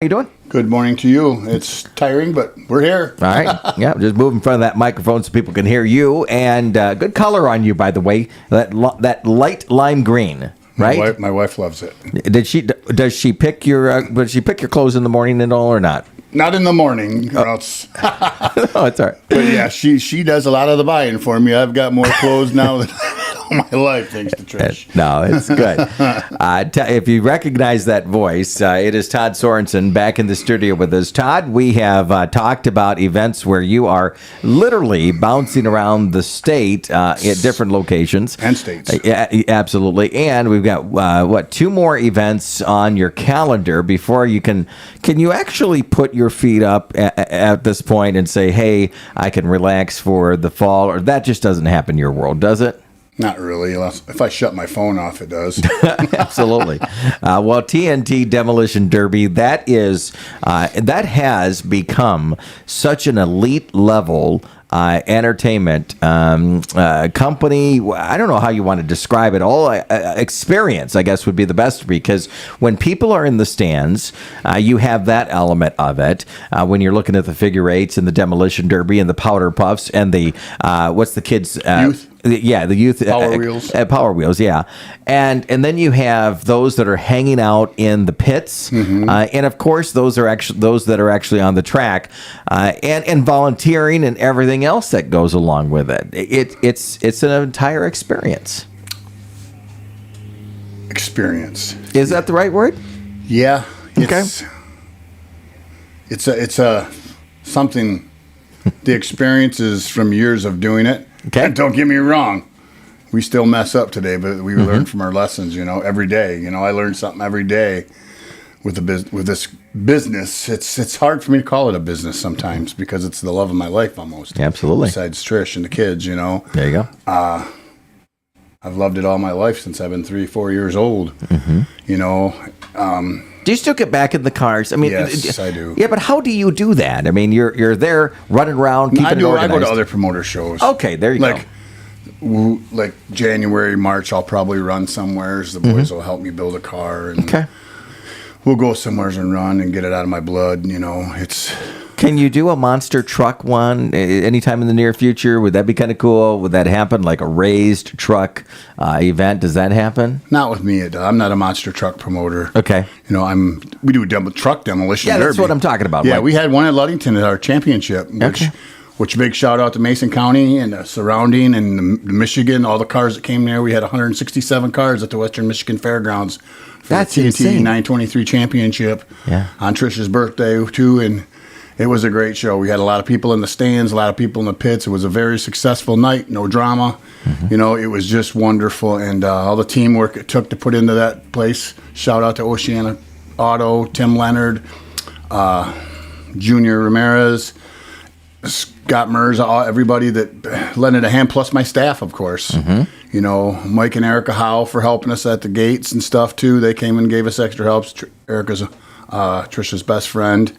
How you doing? Good morning to you. It's tiring, but we're here. All right. Yeah, just move in front of that microphone so people can hear you. And good color on you, by the way. That light lime green, right? My wife loves it. Does she pick your clothes in the morning and all or not? Not in the morning. Or else. No, it's all right. But yeah, she does a lot of the buying for me. I've got more clothes now than all my life, thanks to Trish. No, it's good. If you recognize that voice, it is Todd Sorensen back in the studio with us. Todd, we have talked about events where you are literally bouncing around the state at different locations. And states. Yeah, absolutely. And we've got, 2 more events on your calendar before you can you actually put your feet up at this point and say, hey, I can relax for the fall? Or that just doesn't happen in your world, does it? Not really. If I shut my phone off, it does. Absolutely. Well, TNT Demolition Derby, that has become such an elite level entertainment company. I don't know how you want to describe it. Experience, I guess, would be the best, because when people are in the stands, you have that element of it. When you're looking at the figure eights and the demolition derby and the powder puffs and the what's the kids' youth. Yeah, the youth Power Wheels. Power Wheels, yeah, and then you have those that are hanging out in the pits, and of course those that are actually on the track, and volunteering and everything else that goes along with it. It's an entire experience. Experience. Is that the right word? Yeah. Okay. It's a something. The experience is from years of doing it. Okay. And don't get me wrong, we still mess up today, but we learn from our lessons. Every day. I learn something every day with this business. It's hard for me to call it a business sometimes because it's the love of my life almost. Absolutely. Besides Trish and the kids, There you go. I've loved it all my life since I've been 3-4 years old. Do you still get back in the cars? I mean, yes, I do. Yeah, but how do you do that? I mean, you're there running around, keeping it organized. I go to other promoter shows. Okay, there you go. Like January, March, I'll probably run somewheres. The boys will help me build a car, and we'll go somewheres and run and get it out of my blood. Can you do a monster truck one anytime in the near future? Would that be kind of cool? Would that happen, like a raised truck event? Does that happen? Not with me. I'm not a monster truck promoter. Okay. We do truck demolition derby. Yeah, that's what I'm talking about. Yeah, we had one at Ludington at our championship, which big shout out to Mason County and the surrounding and the Michigan, all the cars that came there. We had 167 cars at the Western Michigan Fairgrounds for That's the TNT insane. 923 championship on Trish's birthday too, and it was a great show. We had a lot of people in the stands, a lot of people in the pits. It was a very successful night, no drama. It was just wonderful, and all the teamwork it took to put into that place. Shout out to Oceana Auto, Tim Leonard, Junior Ramirez, Scott Merz, everybody that lended a hand, plus my staff, of course. Mike and Erica Howe for helping us at the gates and stuff, too. They came and gave us extra help. Erica's Trisha's best friend.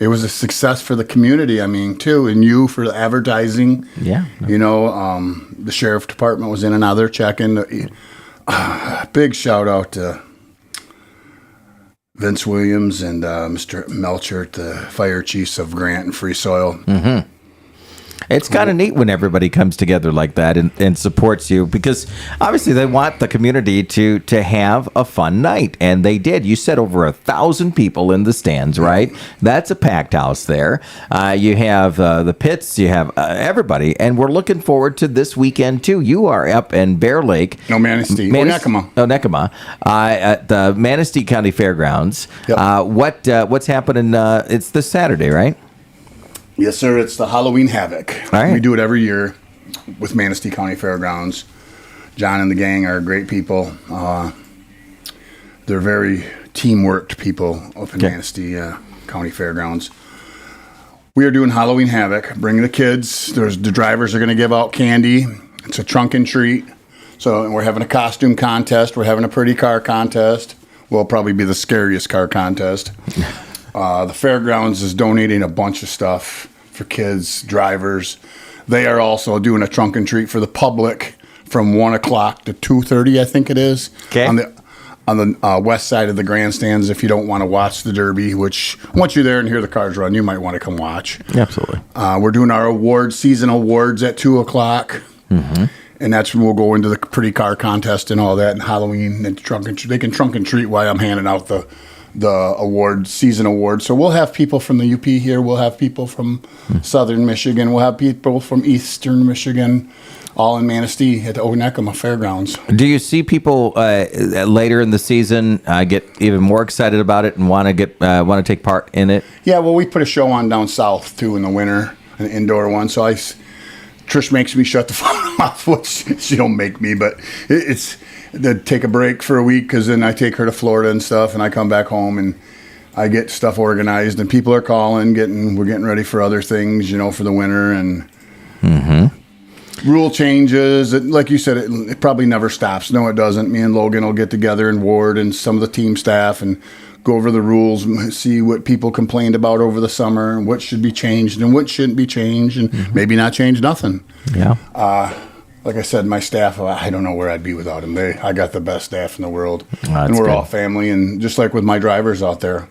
It was a success for the community, too, and you for the advertising. Yeah. The sheriff department was in and out there checking. Big shout out to Vince Williams and Mr. Melcher, the fire chiefs of Grant and Free Soil. It's kind of neat when everybody comes together like that and supports you, because obviously they want the community to have a fun night, and they did. You said over 1,000 people in the stands, right? That's a packed house there. You have the pits, you have everybody, and we're looking forward to this weekend too. You are up in Bear Lake. No, Manistee. Nekema. Oh, Nekema. At the Manistee County Fairgrounds. Yep. What's happening? It's this Saturday, right? Yes, sir. It's the Halloween Havic. All right. We do it every year with Manistee County Fairgrounds. John and the gang are great people. They're very team-worked people up in Manistee County Fairgrounds. We are doing Halloween Havic, bringing the kids. The drivers are going to give out candy. It's a trunk and treat. So we're having a costume contest. We're having a pretty car contest. Will probably be the scariest car contest. The fairgrounds is donating a bunch of stuff for kids, drivers. They are also doing a trunk and treat for the public from 1 o'clock to 2:30, I think it is. Okay. on the west side of the grandstands if you don't want to watch the Derby, which once you're there and hear the cars run, you might want to come watch. Absolutely. We're doing our season awards at 2 o'clock. Mm-hmm. And that's when we'll go into the pretty car contest and all that, and Halloween and they can trunk and treat while I'm handing out the season award. So we'll have people from the UP here. We'll have people from Southern Michigan. We'll have people from Eastern Michigan, all in Manistee at the Onekama Fairgrounds. Do you see people later in the season get even more excited about it and want to take part in it? Yeah, well, we put a show on down south too in the winter, an indoor one. So Trish makes me shut the phone off, which she don't make me, but it's to take a break for a week because then I take her to Florida and stuff, and I come back home and I get stuff organized, and people are calling, we're getting ready for other things, for the winter and rule changes. Like you said, it probably never stops. No, it doesn't. Me and Logan will get together and Ward and some of the team staff and go over the rules, see what people complained about over the summer, and what should be changed and what shouldn't be changed, and maybe not change nothing. Yeah. Like I said, my staff, I don't know where I'd be without them. I got the best staff in the world. That's and we're good. all family. And just like with my drivers out there,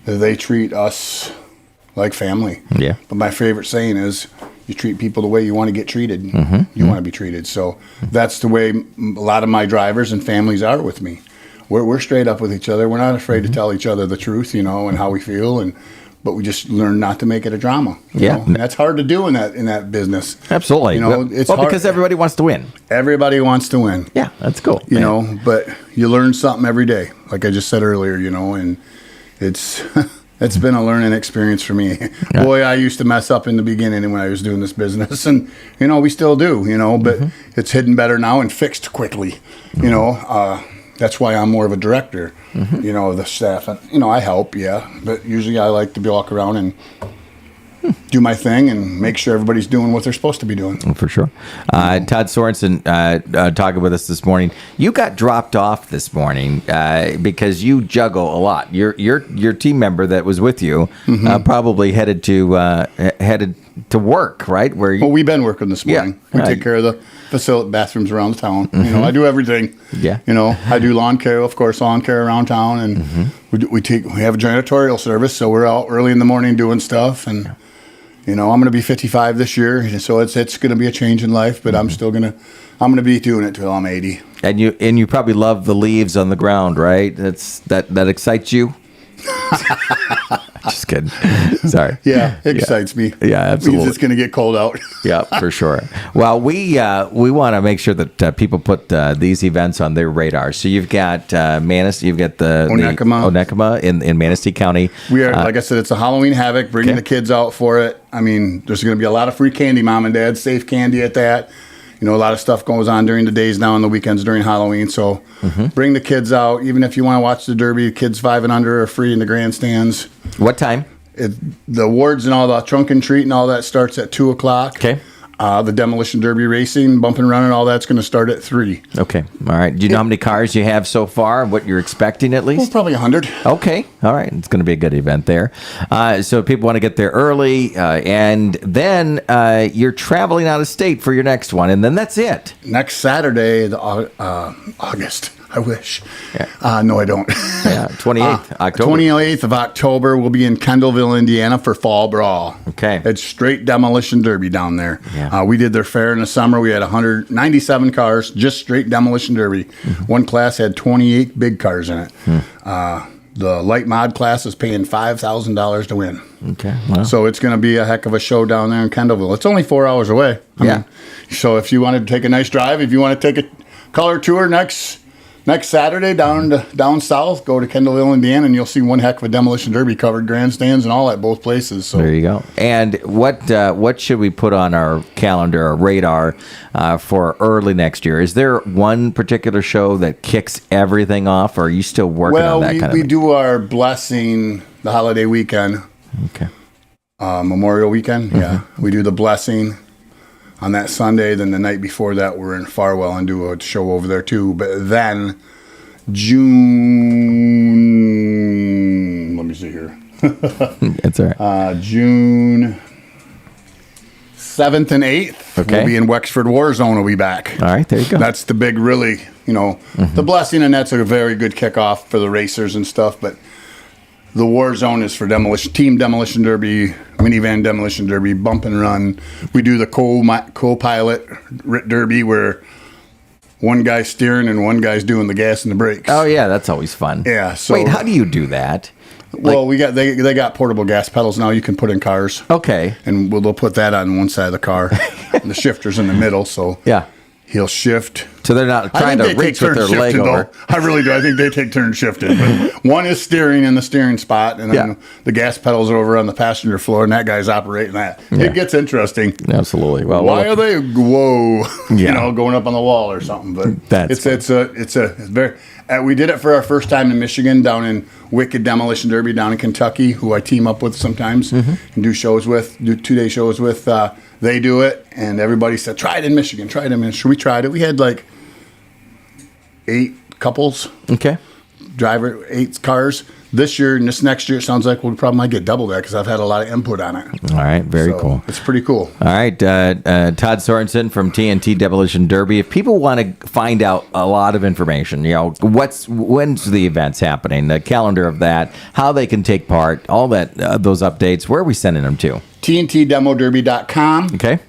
they treat us like family. Yeah. But my favorite saying is, you treat people the way you want to get treated. You want to be treated. So that's the way a lot of my drivers and families are with me. We're straight up with each other. We're not afraid to tell each other the truth, and how we feel, but we just learn not to make it a drama. Yeah, And that's hard to do in that business. Absolutely. It's hard because everybody wants to win. Everybody wants to win. Yeah, that's cool. But you learn something every day, like I just said earlier. And it's it's been a learning experience for me. Yeah. Boy, I used to mess up in the beginning when I was doing this business, and we still do. But it's hidden better now and fixed quickly. That's why I'm more of a director, the staff. And, I help, but usually I like to walk around and do my thing and make sure everybody's doing what they're supposed to be doing. For sure. Todd Sorensen talking with us this morning. You got dropped off this morning because you juggle a lot. Your team member that was with you probably headed to work, right? Well, we've been working this morning. We take care of the facility bathrooms around the town. I do everything. Yeah. I do lawn care around town, and we have a janitorial service, so we're out early in the morning doing stuff. And I'm going to be 55 this year, so it's going to be a change in life. But I'm still going to be doing it till I'm 80. And you probably love the leaves on the ground, right? That excites you. Just kidding. Sorry. Yeah, it excites me. Yeah, absolutely. Means it's going to get cold out. Yeah, for sure. Well, we want to make sure that people put these events on their radar. So you've got Manistee, you've got the Onekama in Manistee County. We are, like I said, it's a Halloween Havic, bringing the kids out for it. I mean, there's going to be a lot of free candy, Mom and Dad, safe candy at that. A lot of stuff goes on during the days now and the weekends during Halloween. So bring the kids out. Even if you want to watch the Derby, kids 5 and under are free in the grandstands. What time? The awards and all the trunk and treat and all that starts at 2 o'clock. Okay. The Demolition Derby racing, bump and running, all that's going to start at 3. Okay. All right. Do you know how many cars you have so far? What you're expecting at least? Well, probably 100. Okay. All right. It's going to be a good event there. So people want to get there early, and then you're traveling out of state for your next one, and then that's it. Next Saturday, August. I wish. Yeah. No, I don't. Yeah, 28th October. 28th of October, we'll be in Kendallville, Indiana for Fall Brawl. Okay. It's straight Demolition Derby down there. Yeah. We did their fair in the summer. We had 197 cars, just straight Demolition Derby. One class had 28 big cars in it. The light mod class is paying $5,000 to win. Okay. Wow. So it's going to be a heck of a show down there in Kendallville. It's only 4 hours away. I mean, so if you want to take a nice drive, if you want to take a color tour next Saturday down south, go to Kendallville, Indiana, and you'll see one heck of a Demolition Derby covered grandstands and all at both places. So there you go. And what should we put on our calendar or radar for early next year? Is there one particular show that kicks everything off, or are you still working on that kind of thing? We do our blessing the holiday weekend. Okay. Memorial weekend, yeah. We do the blessing on that Sunday. Then the night before that, we're in Farwell and do a show over there too. But then June, let me see here. It's all right. June 7th and 8th, we'll be in Wexford War Zone. We'll be back. All right, there you go. That's the big, really, the blessing, and that's a very good kickoff for the racers and stuff. But the war zone is for team demolition derby, minivan demolition derby, bump and run. We do the co-pilot derby where one guy's steering and one guy's doing the gas and the brakes. Oh yeah, that's always fun. Yeah. So, wait, how do you do that? Well, they got portable gas pedals now you can put in cars. Okay. And they'll put that on one side of the car. And the shifter's in the middle, so yeah. He'll shift. So they're not trying to reach with their leg over. I really do. I think they take turns shifting. But one is steering in the steering spot, and then the gas pedals are over on the passenger floor, and that guy's operating that. Yeah. It gets interesting. Absolutely. Well, why are they going up on the wall or something? But it's a very. We did it for our first time in Michigan, down in Wicked Demolition Derby down in Kentucky, who I team up with sometimes and do 2-day shows with. They do it, and everybody said, try it in Michigan, try it in Michigan. We tried it. We had like 8 couples. Okay. 8 cars. This year and this next year, it sounds like we probably might get double that because I've had a lot of input on it. All right, very cool. It's pretty cool. All right, Todd Sorensen from TNT Demolition Derby. If people want to find out a lot of information, when's the events happening, the calendar of that, how they can take part, all that, those updates, where are we sending them to? TNTDemoDerby.com. Okay.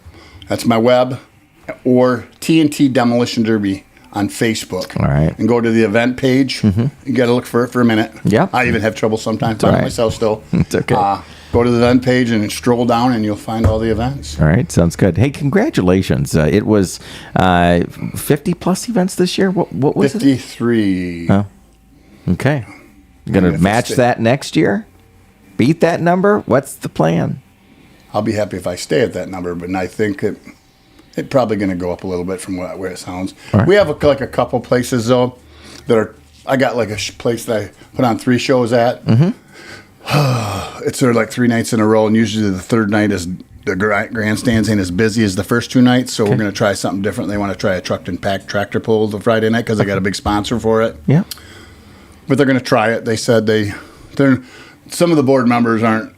That's my web. Or TNT Demolition Derby on Facebook. All right. And go to the event page. You got to look for it for a minute. Yeah. I even have trouble sometimes finding myself still. It's okay. Go to the event page and stroll down, and you'll find all the events. All right. Sounds good. Hey, congratulations. It was 50-plus events this year. What was 53. Oh. Okay. You're going to match that next year? Beat that number? What's the plan? I'll be happy if I stay at that number, but I think it's probably going to go up a little bit from where it sounds. Right. We have a couple places though that are. I got like a place that I put on 3 shows at. It's sort of like 3 nights in a row, and usually the third night is the grandstands ain't as busy as the first 2 nights. So we're going to try something different. They want to try a trucked and packed tractor pull the Friday night because they got a big sponsor for it. Yeah, but they're going to try it. They said they're some of the board members aren't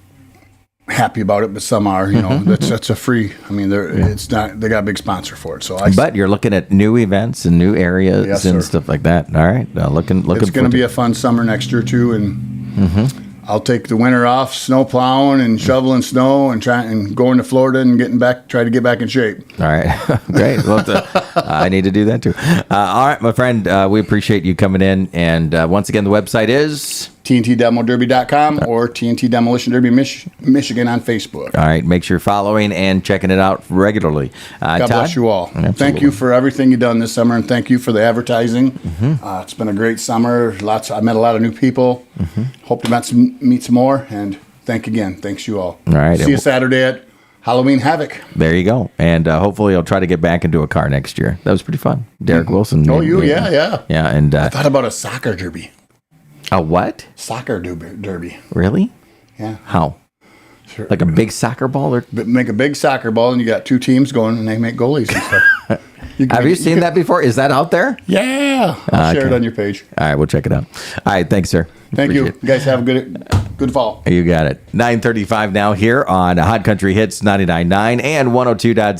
happy about it, but some are. That's a free. I mean, it's not. They got a big sponsor for it. But you're looking at new events and new areas and stuff like that. All right, looking. It's going to be a fun summer next year too, and I'll take the winter off, snow plowing and shoveling snow, and going to Florida and try to get back in shape. All right, great. Well, I need to do that too. All right, my friend, we appreciate you coming in, and once again, the website is TNTDemoDerby.com or TNT Demolition Derby Michigan on Facebook. All right, make sure you're following and checking it out regularly. God Todd? bless you all. Absolutely. Thank you for everything you've done this summer, and thank you for the advertising. It's been a great summer. I met a lot of new people. Hope to meet some more, and thanks you all. All right. See you Saturday at Halloween Havic. There you go. And hopefully I'll try to get back into a car next year. That was pretty fun. Derek Wilson. Oh, yeah. Yeah, and I thought about a soccer derby. A what? Soccer derby. Really? Yeah. How? Sure. Like a big soccer ball? Or? Make a big soccer ball, and you got 2 teams going, and they make goalies and stuff. Have you seen that before? Is that out there? Yeah. I'll share it on your page. All right, we'll check it out. All right, thanks, sir. Thank you. You guys have a good fall. You got it. 9:35 now here on Hot Country Hits 99.9 and 102.7.